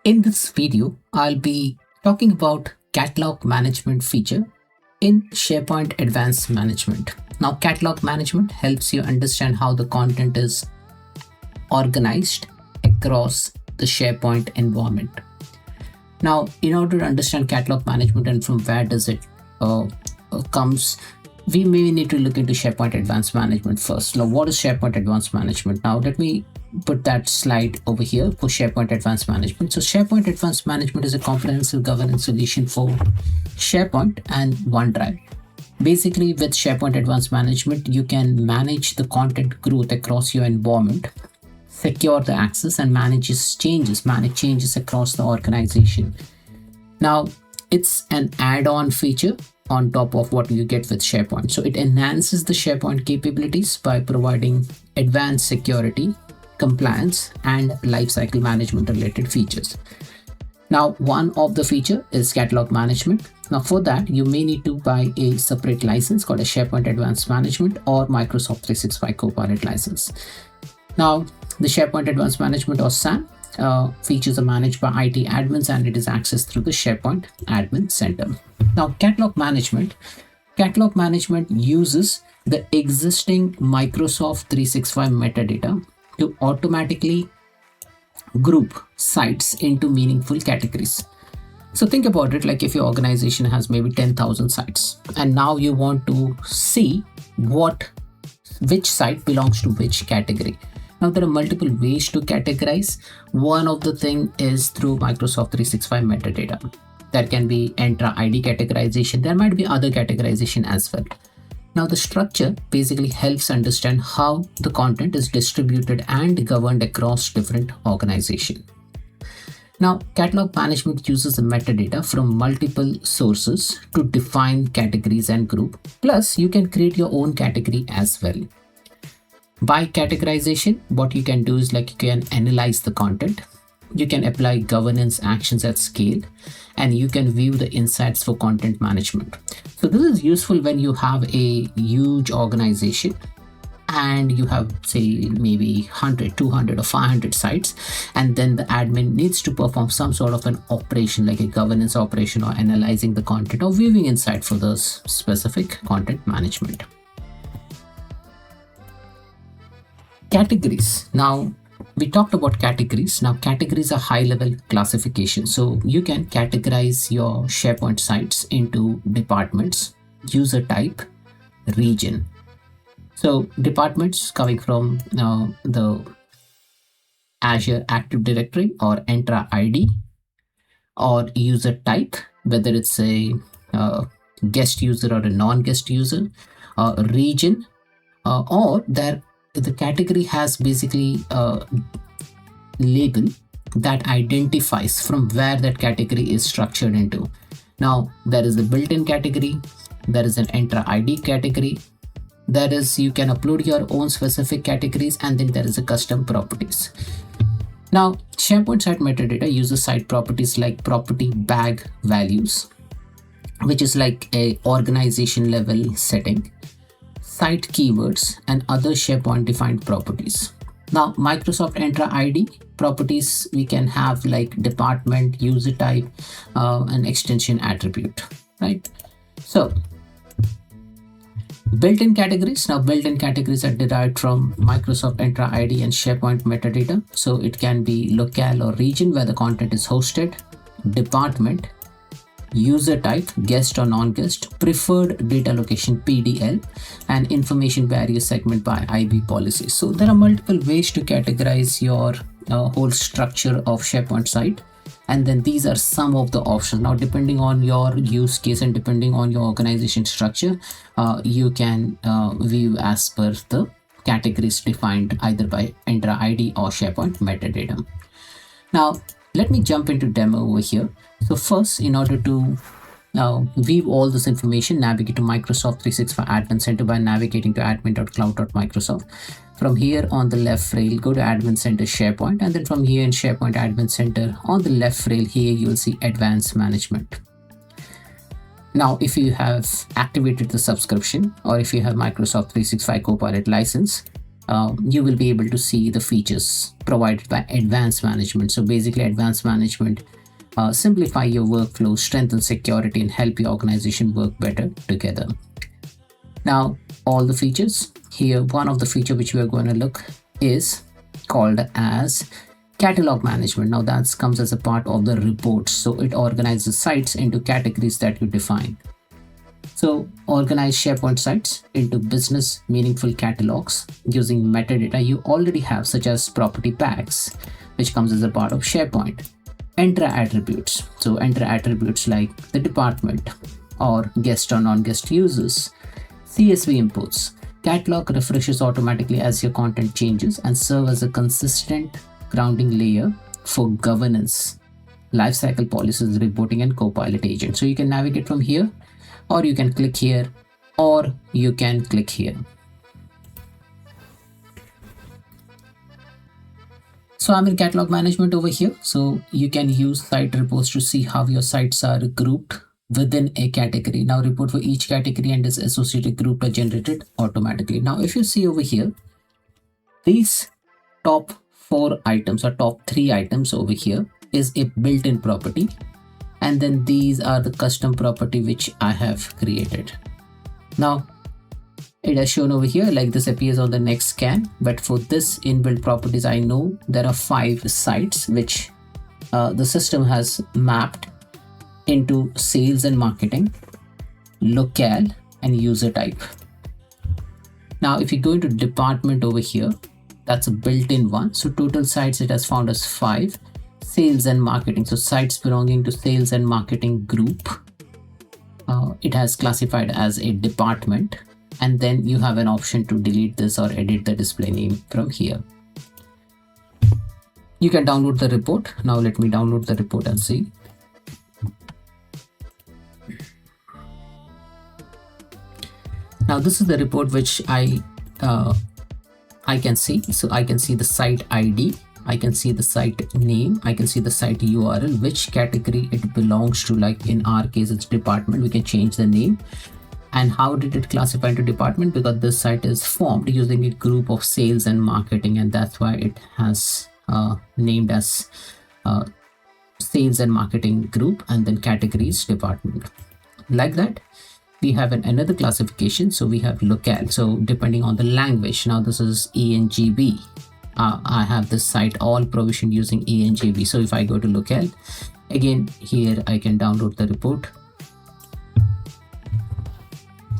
In this video, I'll be talking about catalog management feature in SharePoint Advanced Management. Now, catalog management helps you understand how the content is organized across the SharePoint environment. Now, in order to understand catalog management and from where does it comes, we may need to look into SharePoint Advanced Management first. Now, what is SharePoint Advanced Management? Now, let me put that slide over here for SharePoint Advanced Management. So SharePoint Advanced Management is a comprehensive governance solution for SharePoint and OneDrive. Basically, with SharePoint Advanced Management, you can manage the content growth across your environment, secure the access, and manage changes across the organization. Now, it's an add-on feature on top of what you get with SharePoint. So it enhances the SharePoint capabilities by providing advanced security, compliance, and lifecycle management related features. Now, one of the feature is catalog management. Now, for that, you may need to buy a separate license called a SharePoint Advanced Management or Microsoft 365 Copilot license. Now, the SharePoint Advanced Management or SAM features are managed by IT admins and it is accessed through the SharePoint Admin Center. Now, catalog management uses the existing Microsoft 365 metadata to automatically group sites into meaningful categories. So think about it, like if your organization has maybe 10,000 sites and now you want to see which site belongs to which category. Now, there are multiple ways to categorize. One of the thing is through Microsoft 365 metadata. There can be Entra ID categorization. There might be other categorization as well. Now, the structure basically helps understand how the content is distributed and governed across different organizations. Now, catalog management uses the metadata from multiple sources to define categories and group. Plus, you can create your own category as well. By categorization, what you can do is like you can analyze the content, you can apply governance actions at scale, and you can view the insights for content management. So this is useful when you have a huge organization and you have say maybe 100, 200 or 500 sites, and then the admin needs to perform some sort of an operation like a governance operation or analyzing the content or viewing insight for the specific content management. Categories. Now, we talked about categories. Now, categories are high-level classification. So you can categorize your SharePoint sites into departments, user type, region. So departments coming from the Azure Active Directory or Entra ID, or user type, whether it's a guest user or a non-guest user, region, or the category has basically a label that identifies from where that category is structured into. Now, there is a built-in category, there is an Entra ID category, there is you can upload your own specific categories, and then there is a custom properties. Now, SharePoint site metadata uses site properties like property bag values, which is like a organization level setting, site keywords, and other SharePoint defined properties. Now, Microsoft Entra ID properties, we can have like department, user type, and extension attribute, right? So built-in categories. Now, built-in categories are derived from Microsoft Entra ID and SharePoint metadata. So it can be locale or region where the content is hosted, department, user type, guest or non-guest, preferred data location PDL, and information barrier segment by IB policies. So there are multiple ways to categorize your whole structure of SharePoint site. And then these are some of the options. Now, depending on your use case and depending on your organization structure, you can view as per the categories defined either by Entra ID or SharePoint metadata. Now, let me jump into demo over here. So first, in order to view all this information, navigate to Microsoft 365 Admin Center by navigating to admin.cloud.microsoft. From here on the left rail, go to Admin Center SharePoint, and then from here in SharePoint Admin Center on the left rail here, you will see Advanced Management. Now, if you have activated the subscription or if you have Microsoft 365 Copilot license, you will be able to see the features provided by advanced management. So basically, advanced management simplify your workflow, strengthen security, and help your organization work better together. Now, all the features here, one of the feature which we are going to look is called as catalog management. Now that comes as a part of the reports. So it organizes sites into categories that you define. So organize SharePoint sites into business meaningful catalogs using metadata you already have, such as property tags, which comes as a part of SharePoint. Enter attributes. So enter attributes like the department or guest or non-guest users. CSV inputs. Catalog refreshes automatically as your content changes and serve as a consistent grounding layer for governance, lifecycle policies, reporting, and Copilot agent. So you can navigate from here, or you can click here, or you can click here. So I'm in catalog management over here. So you can use site reports to see how your sites are grouped within a category. Now report for each category and its associated group are generated automatically. Now if you see over here, these top 4 items or top 3 items over here is a built-in property, and then these are the custom property which I have created. Now it has shown over here like this appears on the next scan, but for this inbuilt properties, I know there are 5 sites which the system has mapped into sales and marketing, locale, and user type. Now if you go into department over here, that's a built-in one. So total sites it has found as 5. Sales and marketing, so sites belonging to sales and marketing group, it has classified as a department, and then you have an option to delete this or edit the display name from here. You can download the report. Now let me download the report and see. Now this is the report which I can see. So I can see the site ID, I can see the site name, I can see the site URL, which category it belongs to. Like in our case, it's department. We can change the name. And how did it classify into department? Because this site is formed using a group of sales and marketing, and that's why it has named as sales and marketing group, and then categories department. Like that, we have another classification. So we have locale. So depending on the language, now this is ENGB. I have this site all provisioned using ENGB. So if I go to locale, again here I can download the report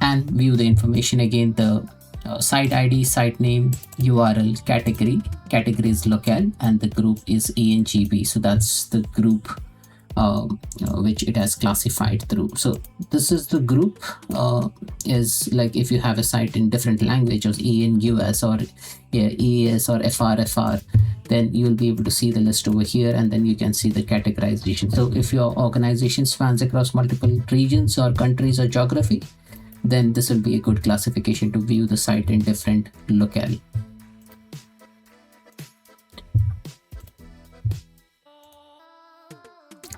and view the information. Again, the site ID, site name, URL, category is locale, and the group is ENGB. So that's the group which it has classified through. So this is the group is like if you have a site in different languages, ENUS or EAS or FRFR, then you will be able to see the list over here, and then you can see the categorization. So if your organization spans across multiple regions or countries or geography, then this will be a good classification to view the site in different locale.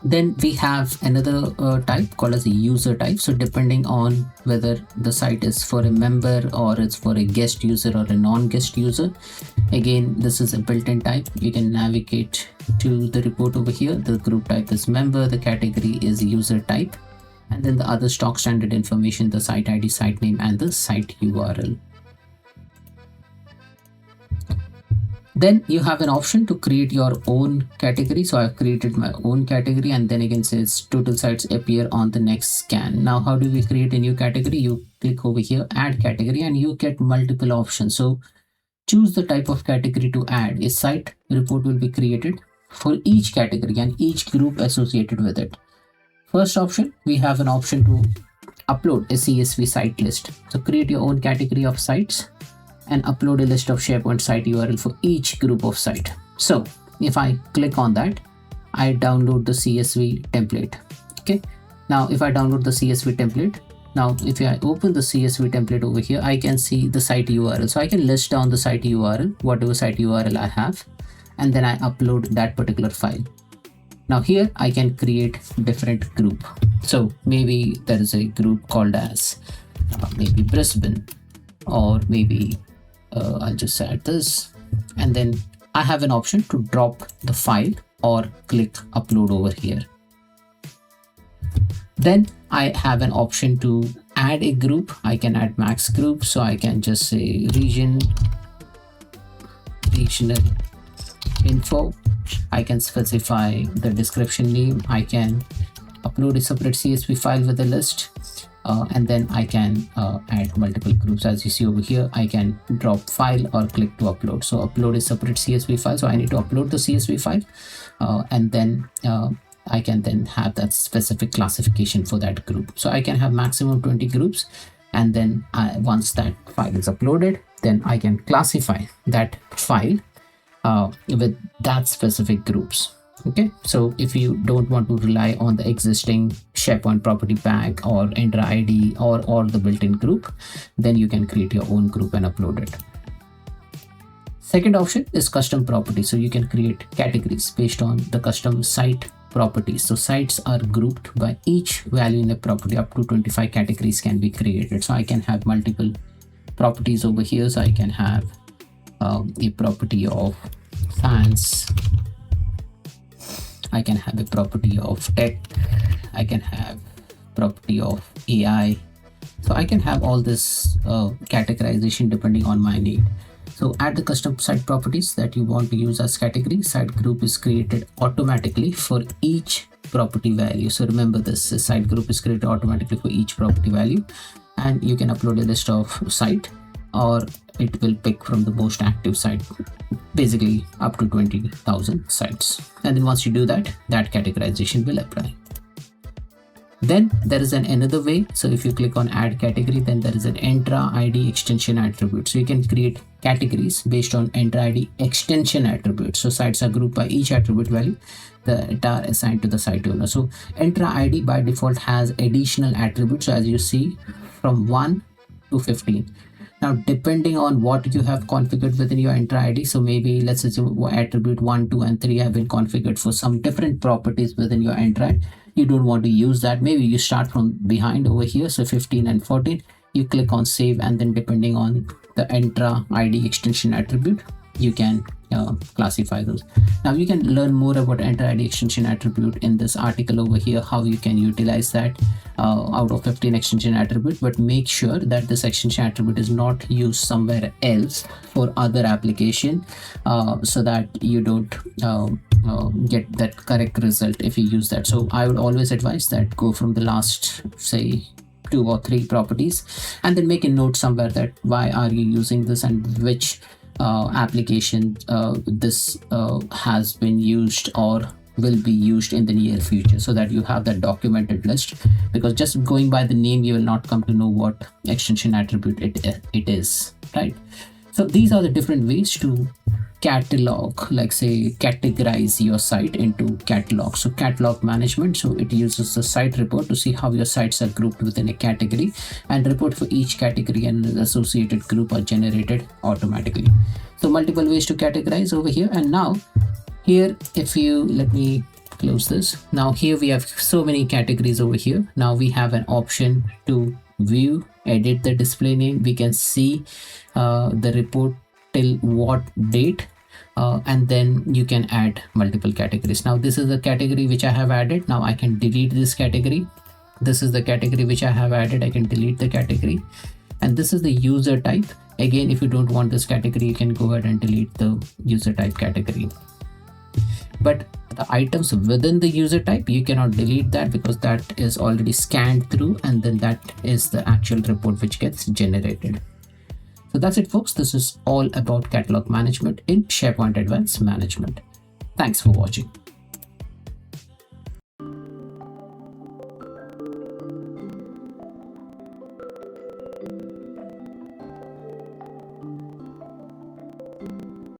Then we have another type called as a user type. So depending on whether the site is for a member or it's for a guest user or a non-guest user, again, this is a built-in type. You can navigate to the report over here. The group type is member, the category is user type, and then the other stock standard information, the site ID, site name, and the site URL. Then you have an option to create your own category. So I've created my own category, and then again says total sites appear on the next scan. Now, how do we create a new category? You click over here, add category, and you get multiple options. So choose the type of category to add. A site report will be created for each category and each group associated with it. First option, we have an option to upload a CSV site list. So create your own category of sites and upload a list of SharePoint site URL for each group of site. So if I click on that, I download the CSV template. Okay. Now if I download the CSV template, now if I open the CSV template over here, I can see the site URL. So I can list down the site URL, whatever site URL I have, and then I upload that particular file. Now here I can create different group. So maybe there is a group called as maybe Brisbane, or maybe I'll just add this, and then I have an option to drop the file or click upload over here. Then I have an option to add a group. I can add max group, so I can just say regional info. I can specify the description name. I can upload a separate CSV file with a list, and then I can add multiple groups. As you see over here, I can drop file or click to upload. So upload a separate CSV file. So I need to upload the CSV file, and then I can then have that specific classification for that group. So I can have maximum 20 groups, and then once that file is uploaded, then I can classify that file with that specific groups. Okay, so if you don't want to rely on the existing SharePoint property pack or enter ID or the built-in group, then you can create your own group and upload it. Second option is custom properties. So you can create categories based on the custom site properties. So sites are grouped by each value in a property. Up to 25 categories can be created. So I can have multiple properties over here. So I can have a property of fans. I can have a property of tech. I can have property of AI. So I can have all this categorization depending on my need. So add the custom site properties that you want to use as category. Site group is created automatically for each property value. So remember this, the site group is created automatically for each property value, and you can upload a list of site, or it will pick from the most active site, basically up to 20,000 sites. And then once you do that, that categorization will apply. Then there is another way. So if you click on add category, then there is an Entra ID extension attribute. So you can create categories based on Entra ID extension attributes. So sites are grouped by each attribute value that are assigned to the site owner. So Entra ID by default has additional attributes, as you see, from 1 to 15. Now, depending on what you have configured within your Entra ID, so maybe let's assume attribute 1, 2, and 3 have been configured for some different properties within your Entra. You don't want to use that. Maybe you start from behind over here. So 15 and 14, you click on save, and then depending on the Entra ID extension attribute, you can classify those. Now you can learn more about Entra ID extension attribute in this article over here, how you can utilize that out of 15 extension attribute, but make sure that this extension attribute is not used somewhere else for other application, so that you don't get that correct result if you use that. So I would always advise that go from the last, say, 2 or 3 properties, and then make a note somewhere that why are you using this and which application this has been used or will be used in the near future, so that you have that documented list. Because just going by the name, you will not come to know what extension attribute it is, right? So these are the different ways to catalog, like say categorize your site into catalog. So catalog management, so it uses the site report to see how your sites are grouped within a category, and report for each category and associated group are generated automatically. So multiple ways to categorize over here. And now here, if you let me close this, now here we have so many categories over here. Now we have an option to view, edit the display name. We can see the report till what date, and then you can add multiple categories. Now this is the category which I have added. Now I can delete this category. This is the category which I have added. I can delete the category, and this is the user type. Again, if you don't want this category, you can go ahead and delete the user type category. But the items within the user type, you cannot delete that, because that is already scanned through, and then that is the actual report which gets generated. So that's it, folks. This is all about catalog management in SharePoint Advanced Management. Thanks for watching.